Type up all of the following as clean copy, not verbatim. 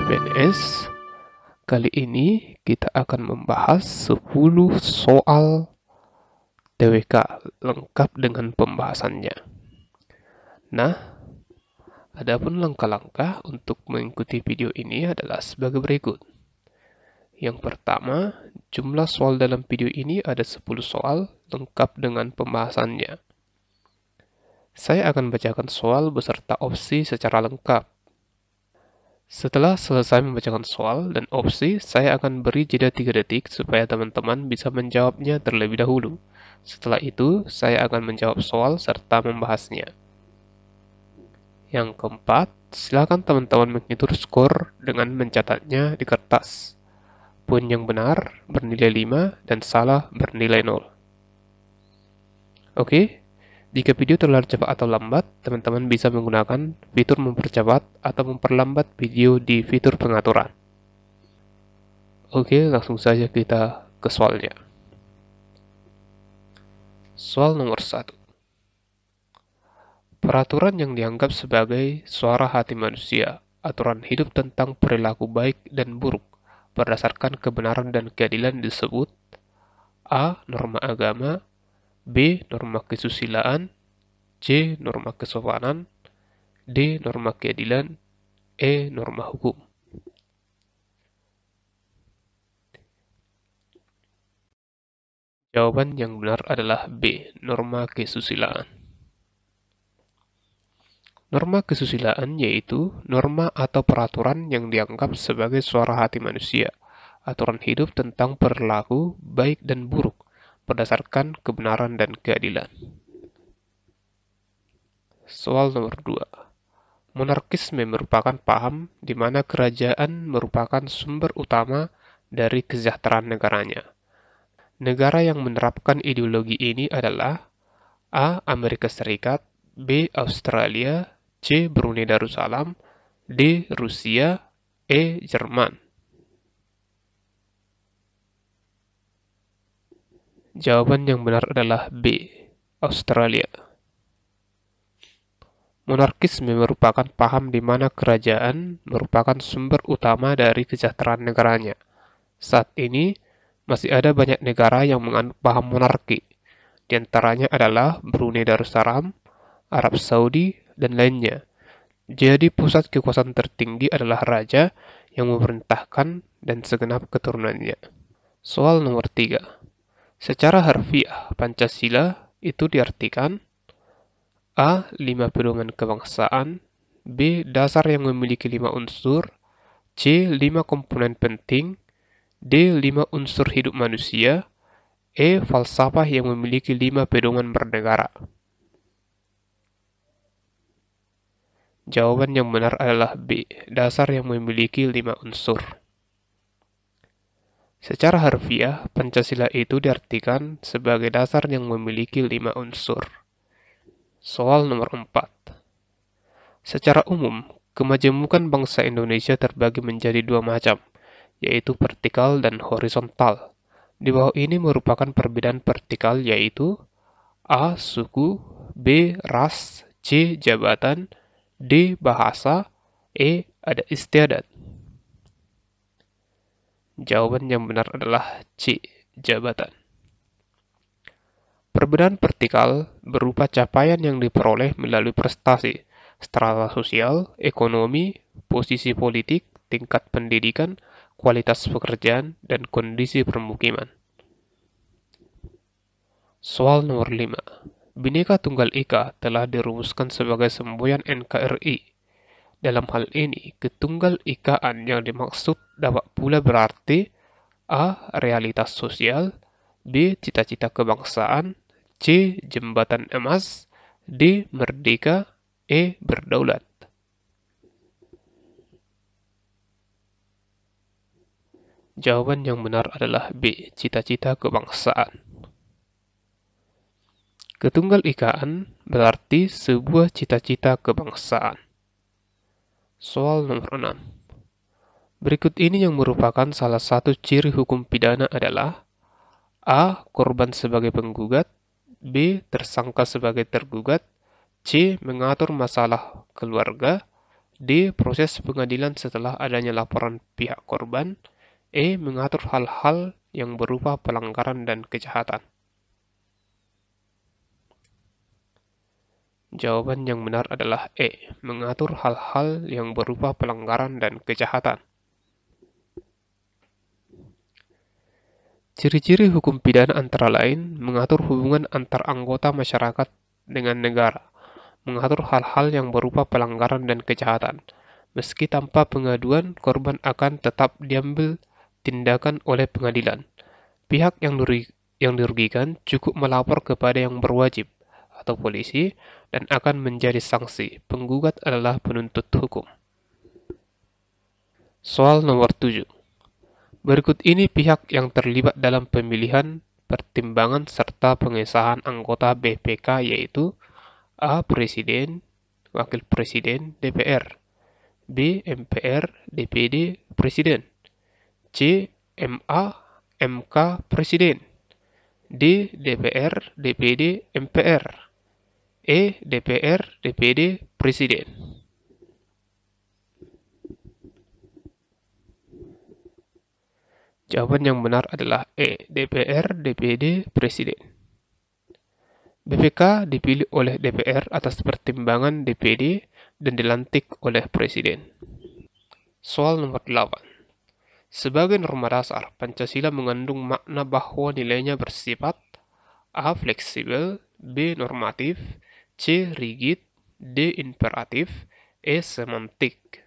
CPNS. Kali ini kita akan membahas 10 soal TWK lengkap dengan pembahasannya. Nah, adapun langkah-langkah untuk mengikuti video ini adalah sebagai berikut. Yang pertama, jumlah soal dalam video ini ada 10 soal lengkap dengan pembahasannya. Saya akan bacakan soal beserta opsi secara lengkap. Setelah selesai membacakan soal dan opsi, saya akan beri jeda 3 detik supaya teman-teman bisa menjawabnya terlebih dahulu. Setelah itu, saya akan menjawab soal serta membahasnya. Yang keempat, silakan teman-teman menghitung skor dengan mencatatnya di kertas. Poin yang benar bernilai 5 dan salah bernilai 0. Oke? Jika video terlalu cepat atau lambat, teman-teman bisa menggunakan fitur mempercepat atau memperlambat video di fitur pengaturan. Oke, langsung saja kita ke soalnya. Soal nomor 1. Peraturan yang dianggap sebagai suara hati manusia, aturan hidup tentang perilaku baik dan buruk, berdasarkan kebenaran dan keadilan disebut A. Norma agama, B. Norma kesusilaan, C. Norma kesopanan, D. Norma keadilan, E. Norma hukum. Jawaban yang benar adalah B. Norma kesusilaan. Norma kesusilaan yaitu norma atau peraturan yang dianggap sebagai suara hati manusia, aturan hidup tentang perilaku baik dan buruk, berdasarkan kebenaran dan keadilan. Soal nomor 2. Monarkisme merupakan paham di mana kerajaan merupakan sumber utama dari kesejahteraan negaranya. Negara yang menerapkan ideologi ini adalah A. Amerika Serikat, B. Australia, C. Brunei Darussalam, D. Rusia, E. Jerman. Jawaban yang benar adalah B. Australia. Monarkisme merupakan paham di mana kerajaan merupakan sumber utama dari kesejahteraan negaranya. Saat ini, masih ada banyak negara yang menganut paham monarki. Di antaranya adalah Brunei Darussalam, Arab Saudi, dan lainnya. Jadi pusat kekuasaan tertinggi adalah raja yang memerintahkan dan segenap keturunannya. Soal nomor 3. Secara harfiah, Pancasila itu diartikan A. 5 pedoman kebangsaan, B. Dasar yang memiliki 5 unsur, C. 5 komponen penting, D. 5 unsur hidup manusia, E. Falsafah yang memiliki 5 pedoman bernegara. Jawaban yang benar adalah B. Dasar yang memiliki 5 unsur. Secara harfiah, Pancasila itu diartikan sebagai dasar yang memiliki 5 unsur. Soal nomor 4. Secara umum, kemajemukan bangsa Indonesia terbagi menjadi 2 macam, yaitu vertikal dan horizontal. Di bawah ini merupakan perbedaan vertikal yaitu A. Suku, B. Ras, C. Jabatan, D. Bahasa, E. Adat istiadat. Jawaban yang benar adalah C. Jabatan. Perbedaan vertikal berupa capaian yang diperoleh melalui prestasi, strata sosial, ekonomi, posisi politik, tingkat pendidikan, kualitas pekerjaan, dan kondisi permukiman. Soal nomor 5. Bhinneka Tunggal Ika telah dirumuskan sebagai semboyan NKRI. Dalam hal ini, ketunggal ikaan yang dimaksud dapat pula berarti A. Realitas sosial, B. Cita-cita kebangsaan, C. Jembatan emas, D. Merdeka, E. Berdaulat. Jawaban yang benar adalah B. Cita-cita kebangsaan. Ketunggal ikaan berarti sebuah cita-cita kebangsaan. Soal nomor 6. Berikut ini yang merupakan salah satu ciri hukum pidana adalah A. Korban sebagai penggugat, B. Tersangka sebagai tergugat, C. Mengatur masalah keluarga, D. Proses pengadilan setelah adanya laporan pihak korban. E. Mengatur hal-hal yang berupa pelanggaran dan kejahatan. Jawaban yang benar adalah E. Mengatur hal-hal yang berupa pelanggaran dan kejahatan. Ciri-ciri hukum pidana antara lain mengatur hubungan antar anggota masyarakat dengan negara, mengatur hal-hal yang berupa pelanggaran dan kejahatan. Meski tanpa pengaduan, korban akan tetap diambil tindakan oleh pengadilan. Pihak yang dirugikan cukup melapor kepada yang berwajib atau polisi dan akan menjadi sanksi. Penggugat adalah penuntut hukum. Soal nomor 7. Berikut ini pihak yang terlibat dalam pemilihan, pertimbangan, serta pengesahan anggota BPK yaitu A. Presiden, Wakil Presiden, DPR. B. MPR, DPD, Presiden. C. MA, MK, Presiden. D. DPR, DPD, MPR. E. DPR, DPD, Presiden. Jawaban yang benar adalah E. DPR, DPD, Presiden. BPK dipilih oleh DPR atas pertimbangan DPD dan dilantik oleh Presiden. Soal nomor 8. Sebagai norma dasar, Pancasila mengandung makna bahwa nilainya bersifat A. Fleksibel, B. Normatif, C. Rigid, D. Imperatif, E. Semantik.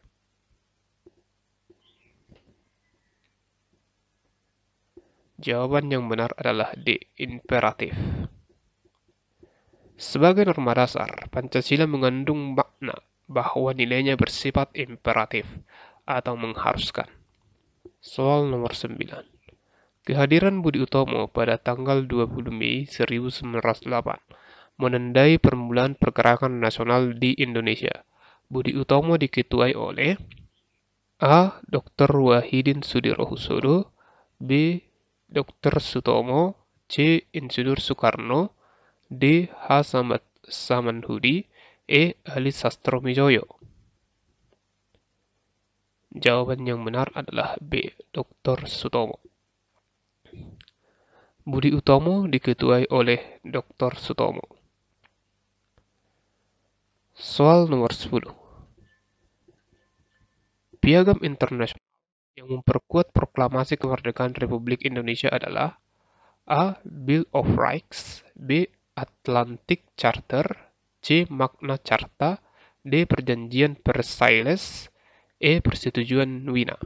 Jawaban yang benar adalah D. Imperatif. Sebagai norma dasar, Pancasila mengandung makna bahwa nilainya bersifat imperatif atau mengharuskan. Soal nomor 9. Kehadiran Budi Utomo pada tanggal 20 Mei 1908 menandai permulaan pergerakan nasional di Indonesia. Budi Utomo diketuai oleh A. Dr. Wahidin Sudirohusodo, B. Dr. Sutomo, C. Insinyur Soekarno, D. H. Samanhudi, E. Ali Sastromijoyo. Jawaban yang benar adalah B. Dr. Sutomo. Budi Utomo diketuai oleh Dr. Sutomo. Soal nomor 10. Piagam internasional yang memperkuat proklamasi kemerdekaan Republik Indonesia adalah A. Bill of Rights, B. Atlantic Charter, C. Magna Carta, D. Perjanjian Versailles, E. Persetujuan Wina.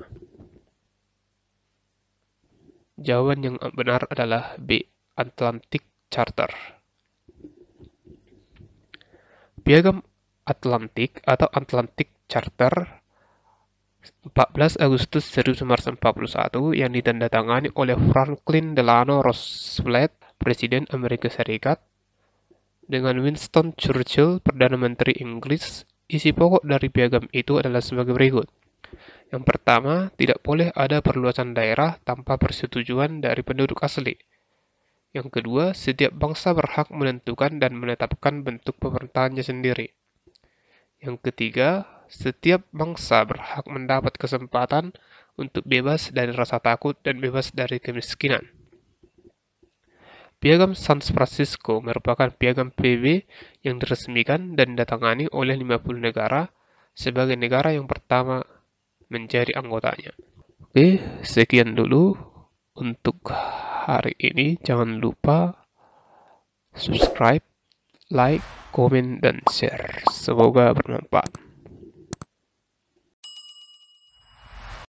Jawaban yang benar adalah B. Atlantic Charter. Piagam Atlantik atau Atlantic Charter 14 Agustus 1941 yang ditandatangani oleh Franklin Delano Roosevelt, Presiden Amerika Serikat, dengan Winston Churchill, Perdana Menteri Inggris. Isi pokok dari piagam itu adalah sebagai berikut. Yang pertama, tidak boleh ada perluasan daerah tanpa persetujuan dari penduduk asli. Yang kedua, setiap bangsa berhak menentukan dan menetapkan bentuk pemerintahannya sendiri. Yang ketiga, setiap bangsa berhak mendapat kesempatan untuk bebas dari rasa takut dan bebas dari kemiskinan. Piagam San Francisco merupakan piagam PBB yang diresmikan dan ditandatangani oleh 50 negara sebagai negara yang pertama menjadi anggotanya. Oke, sekian dulu untuk hari ini. Jangan lupa subscribe, like, komen, dan share. Semoga bermanfaat.